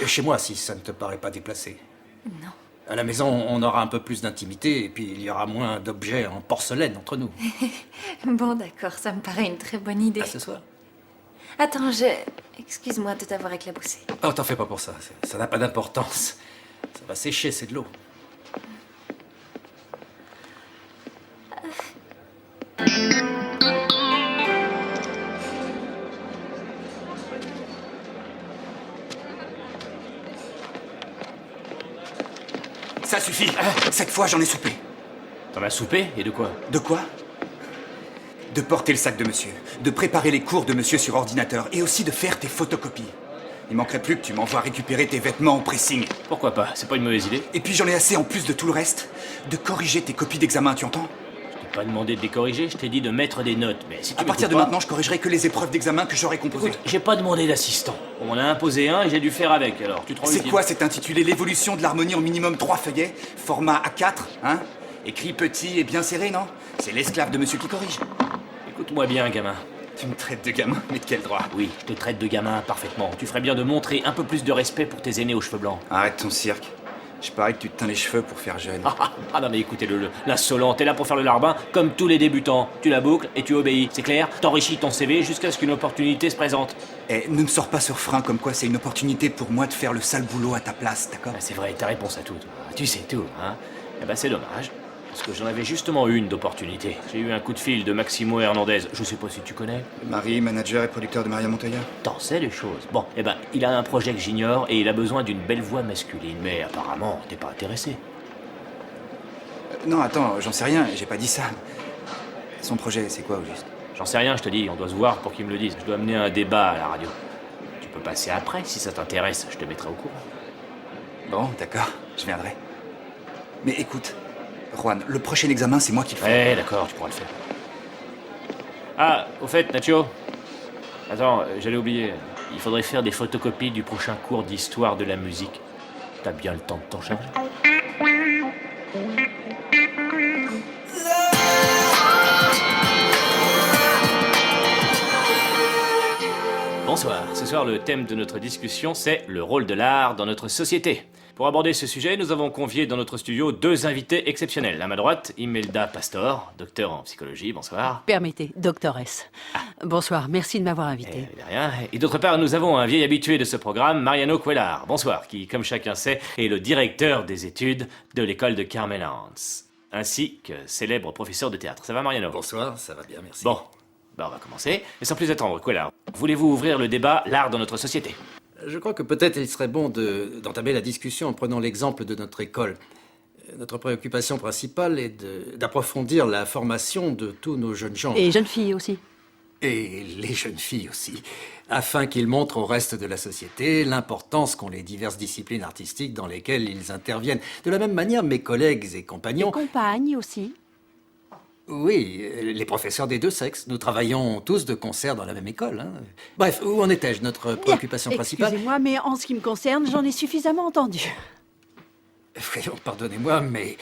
Et chez moi, si ça ne te paraît pas déplacé. Non. À la maison, on aura un peu plus d'intimité et puis il y aura moins d'objets en porcelaine entre nous. Bon, d'accord, ça me paraît une très bonne idée. À ce soir. Attends, excuse-moi de t'avoir éclaboussé. Oh, t'en fais pas pour ça. Ça n'a pas d'importance. Ça va sécher, c'est de l'eau. Ça suffit. Cette fois, j'en ai soupé. T'en as soupé? Et de quoi? De quoi? De porter le sac de monsieur, de préparer les cours de monsieur sur ordinateur et aussi de faire tes photocopies. Il manquerait plus que tu m'envoies récupérer tes vêtements au pressing. Pourquoi pas? C'est pas une mauvaise idée. Et puis j'en ai assez, en plus de tout le reste, de corriger tes copies d'examen, tu entends? Je t'ai pas demandé de les corriger, je t'ai dit de mettre des notes. Mais si tu À partir de m'écoutes pas- maintenant, je corrigerai que les épreuves d'examen que j'aurai composées. Écoute, j'ai pas demandé d'assistant. On m'en a imposé un et j'ai dû faire avec, alors tu te rends C'est utile. quoi cet intitulé l'évolution de l'harmonie en minimum 3 feuillets, format A4, hein? Écrit petit et bien serré, non? C'est l'esclave de monsieur qui corrige. Écoute-moi bien, gamin. Tu me traites de gamin, mais de quel droit? Oui, je te traite de gamin parfaitement. Tu ferais bien de montrer un peu plus de respect pour tes aînés aux cheveux blancs. Arrête ton cirque. Je parie que tu te teins les cheveux pour faire jeune. Ah non mais écoutez-le, l'insolent, t'es là pour faire le larbin, comme tous les débutants. Tu la boucles et tu obéis, c'est clair? T'enrichis ton CV jusqu'à ce qu'une opportunité se présente. Eh, ne me sors pas sur frein comme quoi c'est une opportunité pour moi de faire le sale boulot à ta place, d'accord? C'est vrai, t'as réponse à tout, toi. Tu sais tout, hein? Eh ben c'est dommage, parce que j'en avais justement une d'opportunité. J'ai eu un coup de fil de Maximo Hernandez, je sais pas si tu connais. Mari, manager et producteur de Maria Montoya. T'en sais des choses. Bon, eh ben, il a un projet que j'ignore et il a besoin d'une belle voix masculine, mais apparemment, t'es pas intéressé. Non, attends, j'en sais rien, j'ai pas dit ça. Son projet, c'est quoi au juste? J'en sais rien, je te dis, on doit se voir pour qu'il me le dise. Je dois mener un débat à la radio. Tu peux passer après, si ça t'intéresse, je te mettrai au courant. Bon, d'accord, je viendrai. Mais écoute, Juan, le prochain examen, c'est moi qui le fais. D'accord, tu pourras le faire. Ah, au fait, Nacho. Attends, j'allais oublier. Il faudrait faire des photocopies du prochain cours d'histoire de la musique. T'as bien le temps de t'en charger? Bonsoir. Ce soir, le thème de notre discussion, c'est le rôle de l'art dans notre société. Pour aborder ce sujet, nous avons convié dans notre studio deux invités exceptionnels. À ma droite, Imelda Pastor, docteur en psychologie. Bonsoir. Permettez, doctoresse. Bonsoir, merci de m'avoir invité. De rien. Et d'autre part, nous avons un vieil habitué de ce programme, Mariano Cuellar. Bonsoir, qui, comme chacun sait, est le directeur des études de l'école de Carmel Hans, ainsi que célèbre professeur de théâtre. Ça va, Mariano? Bonsoir, ça va bien, merci. Bon, on va commencer. Et sans plus attendre, Cuellar, voulez-vous ouvrir le débat l'art dans notre société? Je crois que peut-être il serait bon d'entamer la discussion en prenant l'exemple de notre école. Notre préoccupation principale est d'approfondir la formation de tous nos jeunes gens. Et jeunes filles aussi. Et les jeunes filles aussi, afin qu'ils montrent au reste de la société l'importance qu'ont les diverses disciplines artistiques dans lesquelles ils interviennent. De la même manière, mes collègues et compagnons... Compagnes aussi. Oui, les professeurs des deux sexes. Nous travaillons tous de concert dans la même école. Hein. Bref, où en étais-je? Notre préoccupation principale... Excusez-moi, mais en ce qui me concerne, j'en ai suffisamment entendu. Voyons, pardonnez-moi, mais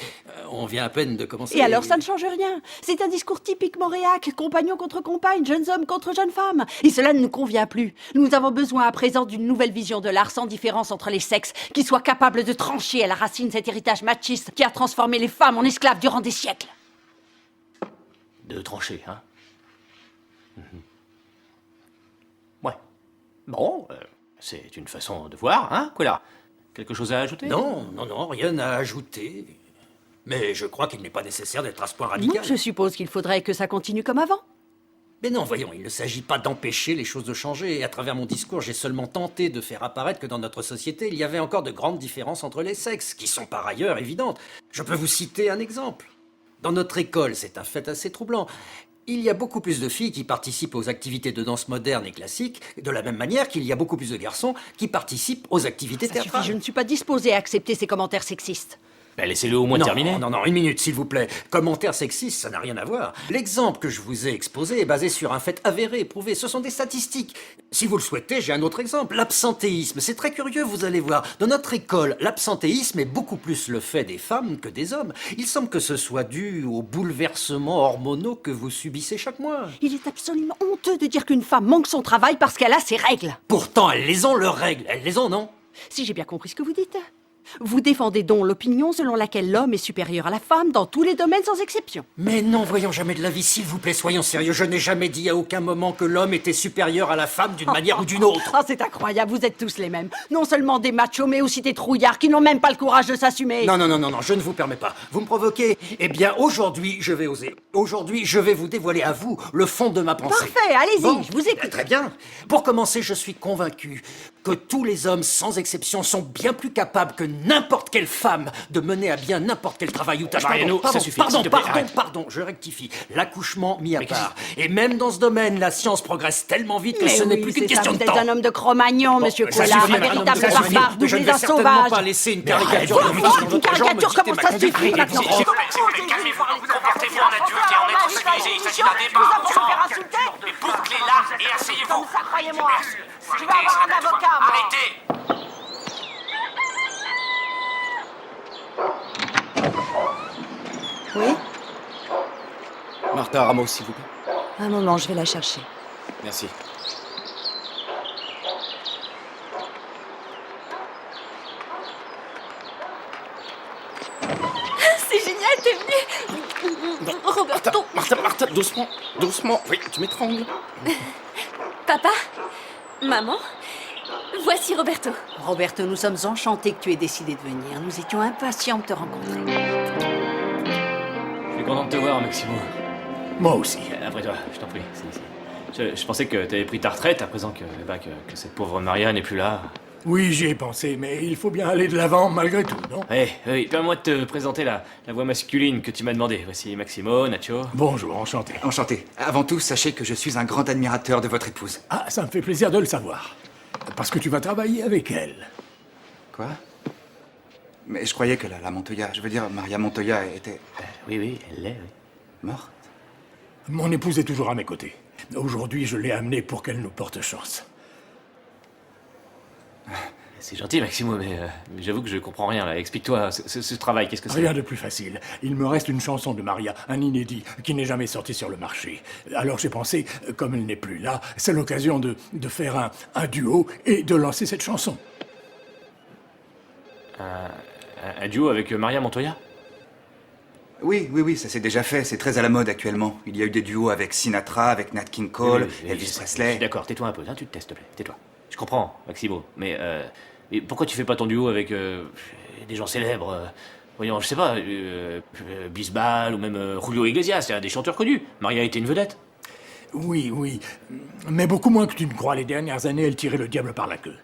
on vient à peine de commencer. Et alors, ça ne change rien. C'est un discours typiquement réac, compagnon contre compagne, jeunes hommes contre jeunes femmes. Et cela ne nous convient plus. Nous avons besoin à présent d'une nouvelle vision de l'art sans différence entre les sexes, qui soit capable de trancher à la racine cet héritage machiste qui a transformé les femmes en esclaves durant des siècles. De trancher, hein? Ouais. Bon, c'est une façon de voir, hein, Cuellar? Quelque chose à ajouter? Non, rien à ajouter. Mais je crois qu'il n'est pas nécessaire d'être à ce point radical. Non, je suppose qu'il faudrait que ça continue comme avant. Mais non, voyons, il ne s'agit pas d'empêcher les choses de changer. Et à travers mon discours, j'ai seulement tenté de faire apparaître que dans notre société, il y avait encore de grandes différences entre les sexes, qui sont par ailleurs évidentes. Je peux vous citer un exemple. Dans notre école, c'est un fait assez troublant. Il y a beaucoup plus de filles qui participent aux activités de danse moderne et classique, de la même manière qu'il y a beaucoup plus de garçons qui participent aux activités Ça suffit, théâtrales. je ne suis pas disposée à accepter ces commentaires sexistes. Ben, laissez-le au moins non, terminer. Non, une minute, s'il vous plaît. Commentaire sexiste, ça n'a rien à voir. L'exemple que je vous ai exposé est basé sur un fait avéré, prouvé. Ce sont des statistiques. Si vous le souhaitez, j'ai un autre exemple. L'absentéisme. C'est très curieux, vous allez voir. Dans notre école, l'absentéisme est beaucoup plus le fait des femmes que des hommes. Il semble que ce soit dû aux bouleversements hormonaux que vous subissez chaque mois. Il est absolument honteux de dire qu'une femme manque son travail parce qu'elle a ses règles. Pourtant, elles les ont, leurs règles. Elles les ont, non? Si j'ai bien compris ce que vous dites. Vous défendez donc l'opinion selon laquelle l'homme est supérieur à la femme dans tous les domaines sans exception. Mais non, voyons jamais de la vie, s'il vous plaît, soyons sérieux. Je n'ai jamais dit à aucun moment que l'homme était supérieur à la femme d'une manière ou d'une autre. C'est incroyable, vous êtes tous les mêmes. Non seulement des machos, mais aussi des trouillards qui n'ont même pas le courage de s'assumer. Non, je ne vous permets pas. Vous me provoquez. Eh bien, aujourd'hui, je vais oser. Aujourd'hui, je vais vous dévoiler à vous le fond de ma pensée. Parfait, allez-y, Bon, je vous écoute. Très bien. Pour commencer, je suis convaincu que tous les hommes, sans exception, sont bien plus capables que n'importe quelle femme de mener à bien n'importe quel travail ou tâche. Mariano, ça suffit, s'il te plaît, arrête. Pardon, je rectifie. L'accouchement mis à part. Et même dans ce domaine, la science progresse tellement vite que Mais ce n'est oui, plus qu'une c'est question ça, de vous êtes temps. un homme de Cro-Magnon, monsieur ça Collard, suffit, un madame, véritable ça suffit. barbare, Je ne doublé vais d'un certainement sauvage. pas laisser une Mais caricature arrête, de quoi, Michel une caricature, comment ça suffit maintenant? S'il vous plaît, calmez-vous. Comportez-vous en adulte et en être civilisé. Il s'agit d'un débat. Mais bouclez-la et asseyez-vous. Ça, croyez-moi. Je vais Arrêtez, avoir un c'est avocat, moi. Arrêtez. Oui? Martha Ramos, s'il vous plaît. Un moment, je vais la chercher. Merci. C'est génial, t'es venu. Roberto. Martha, doucement, doucement. Oui, tu m'étrangles. Papa, maman, voici Roberto. Roberto, nous sommes enchantés que tu aies décidé de venir. Nous étions impatients de te rencontrer. Je suis content de te voir, Maximo. Moi aussi. Après toi, je t'en prie. Je pensais que t'avais pris ta retraite à présent que cette pauvre Maria n'est plus là. Oui, j'y ai pensé, mais il faut bien aller de l'avant malgré tout, non? Oui, permets-moi de te présenter la voix masculine que tu m'as demandé. Voici Maximo, Nacho. Bonjour, enchanté. Enchanté. Avant tout, sachez que je suis un grand admirateur de votre épouse. Ah, ça me fait plaisir de le savoir. Parce que tu vas travailler avec elle. Quoi? Mais je croyais que la Montoya, je veux dire, Maria Montoya était... Oui, elle l'est, oui. Morte? Mon épouse est toujours à mes côtés. Aujourd'hui, je l'ai amenée pour qu'elle nous porte chance. C'est gentil, Maximo, mais j'avoue que je comprends rien, là. Explique-toi, ce travail, qu'est-ce que c'est? Rien de plus facile. Il me reste une chanson de Maria, un inédit, qui n'est jamais sorti sur le marché. Alors j'ai pensé, comme elle n'est plus là, c'est l'occasion de faire un duo et de lancer cette chanson. Un duo avec Maria Montoya? Oui, ça s'est déjà fait, c'est très à la mode actuellement. Il y a eu des duos avec Sinatra, avec Nat King Cole, Elvis Presley. D'accord, tais-toi un peu, hein, tu te testes, s'il te plaît, tais-toi. Je comprends, Maximo, mais pourquoi tu fais pas ton duo avec des gens célèbres voyons, je sais pas, Bisbal ou même Julio Iglesias, des chanteurs connus. Maria était une vedette. Oui, mais beaucoup moins que tu ne crois. Les dernières années, elle tirait le diable par la queue.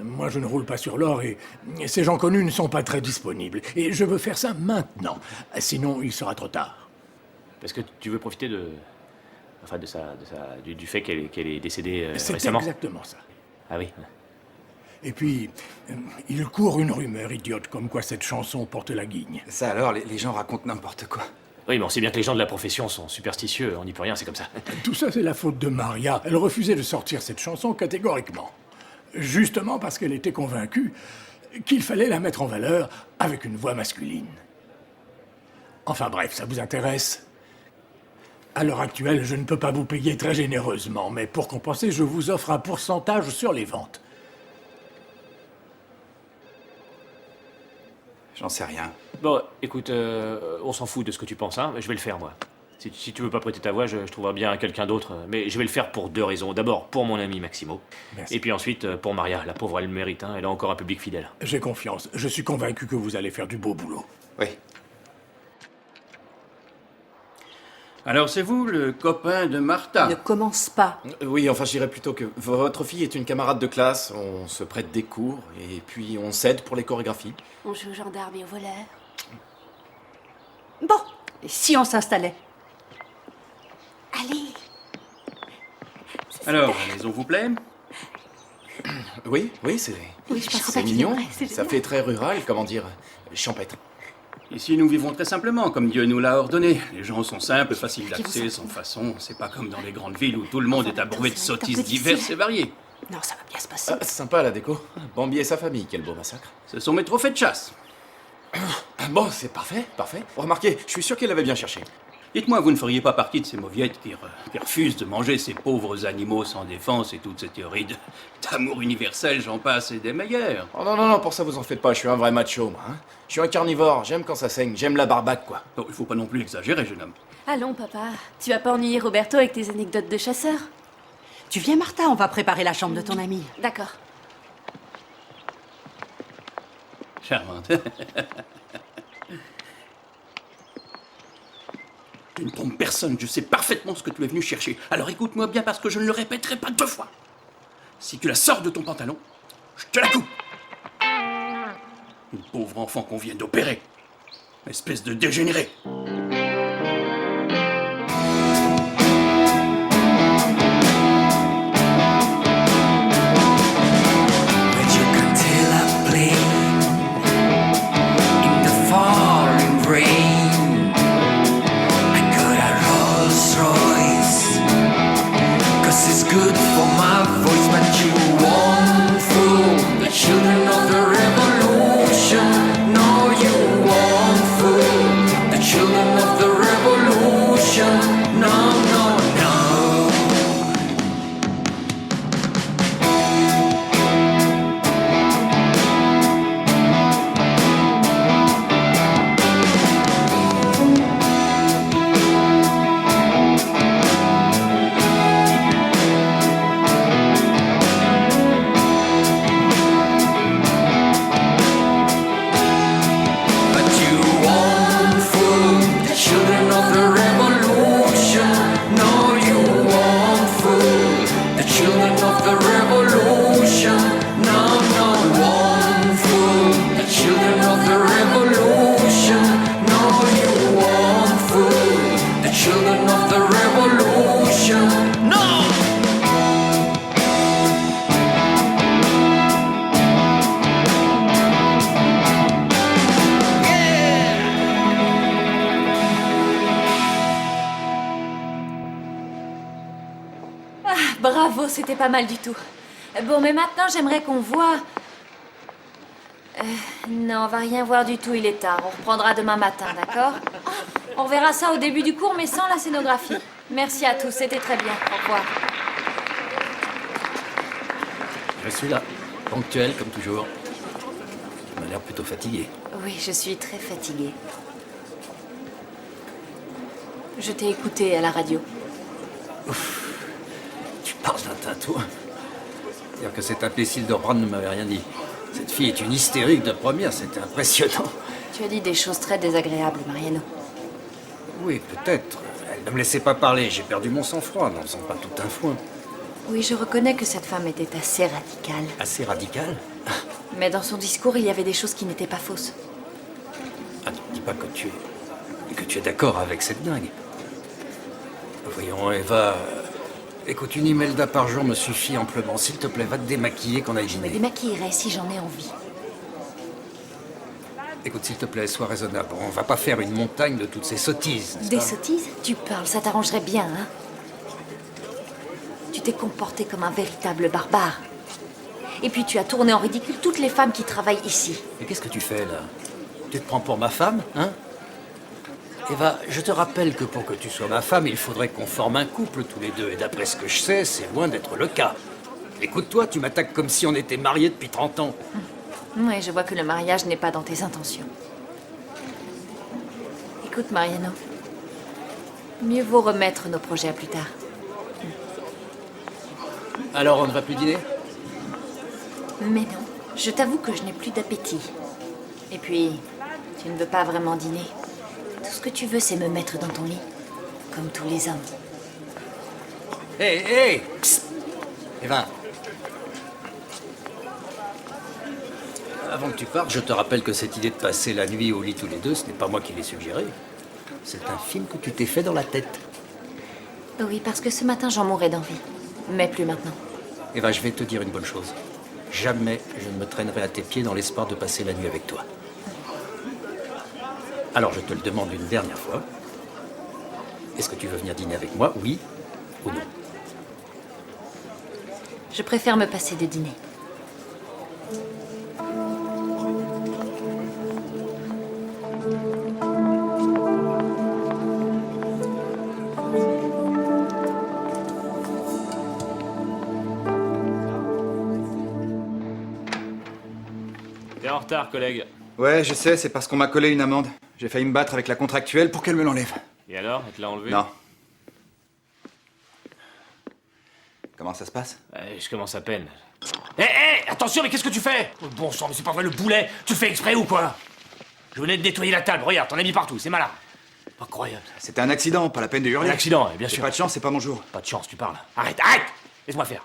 Moi, je ne roule pas sur l'or et ces gens connus ne sont pas très disponibles. Et je veux faire ça maintenant. Sinon, il sera trop tard. Parce que tu veux profiter du fait qu'elle est décédée C'est récemment. exactement ça. Ah oui. Et puis, il court une rumeur idiote comme quoi cette chanson porte la guigne. Ça alors, les gens racontent n'importe quoi. Oui, mais on sait bien que les gens de la profession sont superstitieux, on n'y peut rien, c'est comme ça. Tout ça, c'est la faute de Maria. Elle refusait de sortir cette chanson catégoriquement. Justement parce qu'elle était convaincue qu'il fallait la mettre en valeur avec une voix masculine. Enfin bref, ça vous intéresse? À l'heure actuelle, je ne peux pas vous payer très généreusement, mais pour compenser, je vous offre un pourcentage sur les ventes. J'en sais rien. Bon, écoute, on s'en fout de ce que tu penses, hein. Je vais le faire, moi. Si tu veux pas prêter ta voix, je trouverai bien quelqu'un d'autre. Mais je vais le faire pour deux raisons. D'abord, pour mon ami Maximo. Merci. Et puis ensuite, pour Maria. La pauvre, elle le mérite, hein. Elle a encore un public fidèle. J'ai confiance. Je suis convaincu que vous allez faire du beau boulot. Oui. Alors c'est vous, le copain de Martha? Ne commence pas. Oui, enfin, je dirais plutôt que votre fille est une camarade de classe. On se prête des cours et puis on s'aide pour les chorégraphies. On joue aux gendarmes et aux voleurs. Bon, Et si on s'installait? Allez. Alors, la maison vous plaît? Oui, c'est... Oui, je pensais c'est pas qu'il mignon. viendrait, c'est Ça génial. fait très rural, comment dire, champêtre. Ici, nous vivons très simplement, comme Dieu nous l'a ordonné. Les gens sont simples, faciles d'accès, sans façon. C'est pas comme dans les grandes villes où tout le monde est abreuvé de sottises diverses et variées. Non, ça va bien se passer. Ah, sympa la déco. Bambi et sa famille, quel beau massacre. Ce sont mes trophées de chasse. Bon, c'est parfait. Remarquez, je suis sûr qu'il avait bien cherché. Dites-moi, vous ne feriez pas partie de ces mauviettes qui refusent de manger ces pauvres animaux sans défense et toutes ces théories d'amour universel, j'en passe, et des meilleurs. Oh non, pour ça vous en faites pas, je suis un vrai macho, moi. Hein. Je suis un carnivore, j'aime quand ça saigne, j'aime la barbaque, quoi. Non, il faut pas non plus exagérer, jeune homme. Allons, papa. Tu vas pas ennuyer Roberto avec tes anecdotes de chasseur? Tu viens, Martha, on va préparer la chambre de ton ami. D'accord. Charmante. Tu ne trompes personne, je sais parfaitement ce que tu es venu chercher. Alors écoute-moi bien parce que je ne le répéterai pas 2 fois. Si tu la sors de ton pantalon, je te la coupe. Une pauvre enfant qu'on vient d'opérer. Espèce de dégénéré. Good for my voice, but you won't fool the children of the revolution. No, you won't fool the children of the revolution. No, no, no. Bravo, c'était pas mal du tout. Bon, mais maintenant, j'aimerais qu'on voit... non, on va rien voir du tout, il est tard. On reprendra demain matin, d'accord? On verra ça au début du cours, mais sans la scénographie. Merci à tous, c'était très bien. Au revoir. Je suis là, ponctuel comme toujours. Tu m'as l'air plutôt fatigué. Oui, je suis très fatiguée. Je t'ai écouté à la radio. Tu parles d'un tintouin. C'est-à-dire que cet imbécile d'Orbrand ne m'avait rien dit. Cette fille est une hystérique de première, c'était impressionnant. Tu as dit des choses très désagréables, Mariano. Oui, peut-être. Elle ne me laissait pas parler, j'ai perdu mon sang-froid, n'en faisant pas tout un foin. Oui, je reconnais que cette femme était assez radicale. Assez radical? Mais dans son discours, il y avait des choses qui n'étaient pas fausses. Ah, ne dis pas que tu es d'accord avec cette dingue. Voyons, Eva... Écoute, une Imelda par jour me suffit amplement. S'il te plaît, va te démaquiller qu'on aille Je me dîner. démaquillerai si j'en ai envie. Écoute, s'il te plaît, sois raisonnable. On va pas faire une montagne de toutes ces sottises, n'est-ce Des pas? sottises? Tu parles, ça t'arrangerait bien, hein? Tu t'es comporté comme un véritable barbare. Et puis tu as tourné en ridicule toutes les femmes qui travaillent ici. Mais qu'est-ce que tu fais, là? Tu te prends pour ma femme, hein? Eva, je te rappelle que pour que tu sois ma femme, il faudrait qu'on forme un couple tous les deux. Et d'après ce que je sais, c'est loin d'être le cas. Écoute-toi, tu m'attaques comme si on était mariés depuis 30 ans. Oui, je vois que le mariage n'est pas dans tes intentions. Écoute, Mariano. Mieux vaut remettre nos projets à plus tard. Alors, on ne va plus dîner? Mais non, je t'avoue que je n'ai plus d'appétit. Et puis, tu ne veux pas vraiment dîner. Tout ce que tu veux, c'est me mettre dans ton lit. Comme tous les hommes. Hé, psst. Eva. Avant que tu partes, je te rappelle que cette idée de passer la nuit au lit tous les deux, ce n'est pas moi qui l'ai suggérée. C'est un film que tu t'es fait dans la tête. Oui, parce que ce matin, j'en mourais d'envie. Mais plus maintenant. Eh ben, je vais te dire une bonne chose. Jamais je ne me traînerai à tes pieds dans l'espoir de passer la nuit avec toi. Alors, je te le demande une dernière fois. Est-ce que tu veux venir dîner avec moi, oui ou non? Je préfère me passer de dîner. T'es en retard, collègue. Ouais, je sais, c'est parce qu'on m'a collé une amende. J'ai failli me battre avec la contractuelle pour qu'elle me l'enlève. Et alors, elle te l'a enlevé? Non. Comment ça se passe? Je commence à peine. Hé, attention, mais qu'est-ce que tu fais? Oh, bon sang, mais c'est pas vrai, le boulet! Tu le fais exprès ou quoi? Je venais de nettoyer la table, regarde, t'en as mis partout, c'est malin. Incroyable. C'était un accident, pas la peine de hurler. Un accident, bien J'ai sûr. pas de chance, c'est pas mon jour. Pas de chance, tu parles. Arrête! Laisse-moi faire.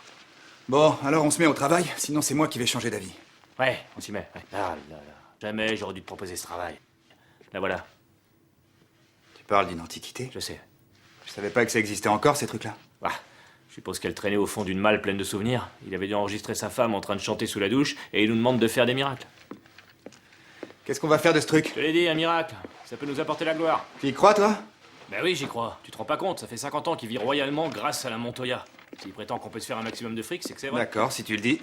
Bon, alors on se met au travail, sinon c'est moi qui vais changer d'avis. Ouais, on s'y met. Ouais. Ah là là. Jamais j'aurais dû te proposer ce travail. La voilà. Tu parles d'une antiquité? Je sais. Je savais pas que ça existait encore, ces trucs-là. Ah, je suppose qu'elle traînait au fond d'une malle pleine de souvenirs. Il avait dû enregistrer sa femme en train de chanter sous la douche et il nous demande de faire des miracles. Qu'est-ce qu'on va faire de ce truc? Je te l'ai dit, un miracle. Ça peut nous apporter la gloire. Tu y crois, toi? Ben oui, j'y crois. Tu te rends pas compte, ça fait 50 ans qu'il vit royalement grâce à la Montoya. S'il prétend qu'on peut se faire un maximum de fric, c'est que c'est vrai. D'accord, si tu le dis.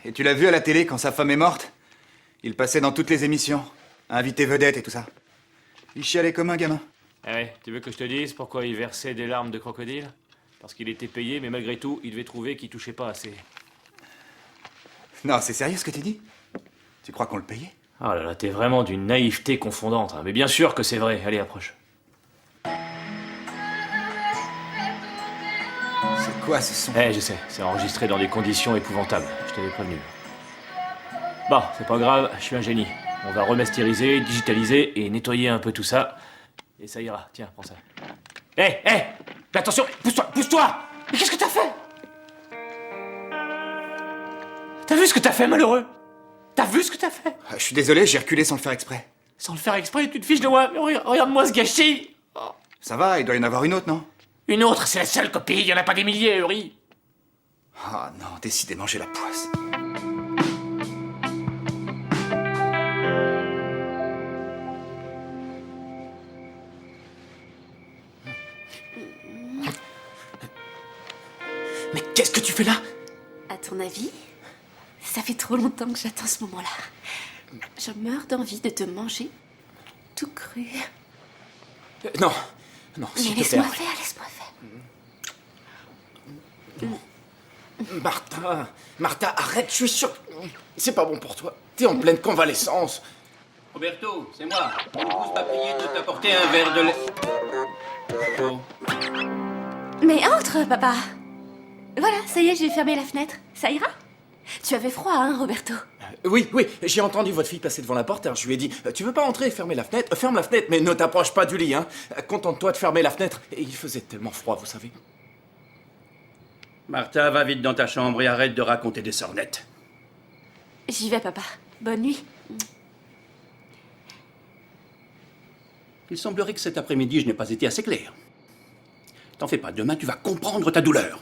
Et tu l'as vu à la télé quand sa femme est morte? Il passait dans toutes les émissions. Invité vedette et tout ça. Il chialait comme un gamin. Ah ouais, tu veux que je te dise pourquoi il versait des larmes de crocodile? Parce qu'il était payé, mais malgré tout, il devait trouver qu'il touchait pas assez. Non, c'est sérieux ce que tu dis? Tu crois qu'on le payait? Oh là là, t'es vraiment d'une naïveté confondante. Hein. Mais bien sûr que c'est vrai. Allez, approche. C'est quoi ce son? Je sais, c'est enregistré dans des conditions épouvantables. Je t'avais prévenu. Bon, c'est pas grave, je suis un génie. On va remasteriser, digitaliser et nettoyer un peu tout ça. Et ça ira. Tiens, prends ça. Mais attention, pousse-toi! Mais qu'est-ce que t'as fait? T'as vu ce que t'as fait, malheureux? T'as vu ce que t'as fait? Je suis désolé, j'ai reculé sans le faire exprès. Sans le faire exprès, tu te fiches de moi. Mais regarde-moi ce gâchis. Oh. Ça va, il doit y en avoir une autre, non? Une autre, c'est la seule copie, il y en a pas des milliers, Uri. Ah non, décidément, j'ai la poisse. Mais qu'est-ce que tu fais là? À ton avis, ça fait trop longtemps que j'attends ce moment-là. Je meurs d'envie de te manger tout cru. Non, Mais s'il te plaît. laisse-moi faire, laisse-moi faire. Martha, arrête, je suis sûr que c'est pas bon pour toi. T'es en pleine convalescence. Roberto, c'est moi. Mon épouse m'a prié de t'apporter un verre de lait. Oh. Mais entre, papa. Voilà, ça y est, j'ai fermé la fenêtre. Ça ira? Tu avais froid, hein, Roberto? Oui, j'ai entendu votre fille passer devant la porte, alors je lui ai dit « Tu veux pas entrer et fermer la fenêtre? Ferme la fenêtre, mais ne t'approche pas du lit, hein. Contente-toi de fermer la fenêtre. » Et il faisait tellement froid, vous savez. Martha, va vite dans ta chambre et arrête de raconter des sornettes. J'y vais, papa. Bonne nuit. Il semblerait que cet après-midi, je n'ai pas été assez clair. T'en fais pas, demain tu vas comprendre ta douleur.